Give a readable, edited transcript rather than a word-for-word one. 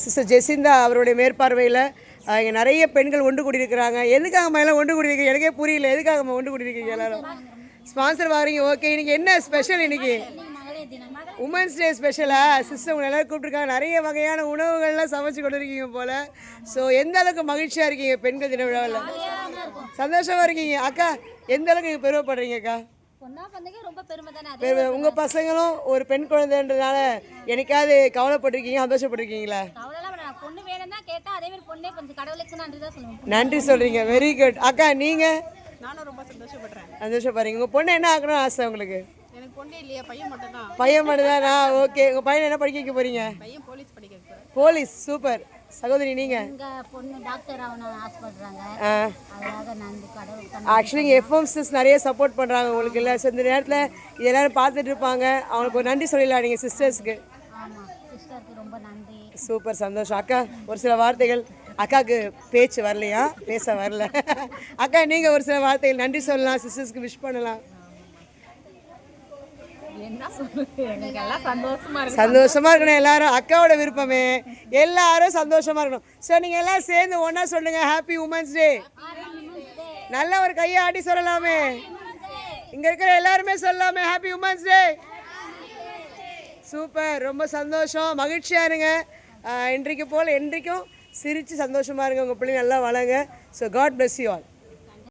Sister Jesintha அவருடைய மேற்பார்வையில் இங்கே நிறைய பெண்கள் ஒன்று கூடியிருக்கிறாங்க. எதுக்காகம்மா எல்லாம் ஒன்று கூடியிருக்கீங்க? எனக்கே புரியல. எதுக்காகம்மா ஒன்று கூடியிருக்கீங்க எல்லாரும்? ஸ்பான்சர் வாங்குறீங்க. ஓகே, இன்றைக்கி என்ன ஸ்பெஷல்? இன்றைக்கி உமன்ஸ் டே ஸ்பெஷலா? சிஸ்டர் உங்களை எல்லோரும் கூப்பிட்ருக்காங்க. நிறைய வகையான உணவுகள்லாம் சமைச்சு கொண்டு இருக்கீங்க போல். ஸோ எந்த அளவுக்கு மகிழ்ச்சியாக இருக்கீங்க பெண்கள் தின விழாவில்? சந்தோஷமாக இருக்கீங்க. அக்கா எந்த அளவுக்கு நீங்கள் பெருமைப்படுறீங்க? அக்கா உங்கள் பசங்களும் ஒரு பெண் குழந்தைன்றதுனால எனக்காவது கவலைப்பட்டிருக்கீங்க, சந்தோஷப்பட்டிருக்கீங்களா? நன்றி சொல்கிறீங்க. Very good. அக்கா நீங்கள்? நானும் ரொம்ப சந்தோஷப்படுறீங்க. உங்கள் பொண்ணு என்ன ஆகணும்னு ஆசை உங்களுக்கு? எனக்கு பொண்ணே இல்லையா, பையன் மட்டும் தான். பையன் மட்டும் தானா? ஓகே. உங்கள் பையன் என்ன படிக்க வைக்க போகிறீங்க? பையன் போலீஸ் படிக்க வைக்கிறேன். Police, super. சகோதரி நீங்கள்? பொண்ணு டாக்டர் ஆகணும்னு ஆசைப்படுறாங்க. அதுக்காக நன்றி கடவுள். ஆக்சுவலி இங்கே எஃப்எம்சிஸ் நிறைய சப்போர்ட் பண்ணுறாங்க உங்களுக்கு இல்லை? ஸோ இந்த நேரத்தில் இது எல்லோரும் பார்த்துட்டு இருப்பாங்க. அவங்களுக்கு ஒரு நன்றி சொல்லிடலாம் நீங்கள் சிஸ்டர்ஸ்க்கு. ஆமாம், சிஸ்டருக்கு ரொம்ப நன்றி. சூப்பர், சந்தோஷம். அக்கா ஒரு சில வார்த்தைகள். அக்காவுக்கு பேச்சு வரலையா, பேச வரல. அக்கா நீங்கள் ஒரு சில வார்த்தைகள் நன்றி சொல்லலாம், சிஸ்டர்ஸ்க்கு விஷ் பண்ணலாம். என்ன சொல்லுங்க, எனக்கு எல்லாம் சந்தோஷமா இருக்கணும் எல்லாரும். அக்காவோட விருப்பமே எல்லாரும் சந்தோஷமா இருக்கணும். ஸோ நீங்கள் எல்லாம் சேர்ந்து ஒன்றா சொல்லுங்கள் ஹாப்பி உமன்ஸ் டே. நல்ல ஒரு கையை ஆட்டி சொல்லலாமே. இங்கே இருக்கிற எல்லாருமே சொல்லலாமே ஹாப்பி உமன்ஸ் டே. சூப்பர், ரொம்ப சந்தோஷம். மகிழ்ச்சியாக இருங்க. இன்றைக்கு போல் என்றைக்கும் சிரித்து சந்தோஷமாக இருங்க. உங்கள் பிள்ளைங்க நல்லா வளங்க. So god bless you all.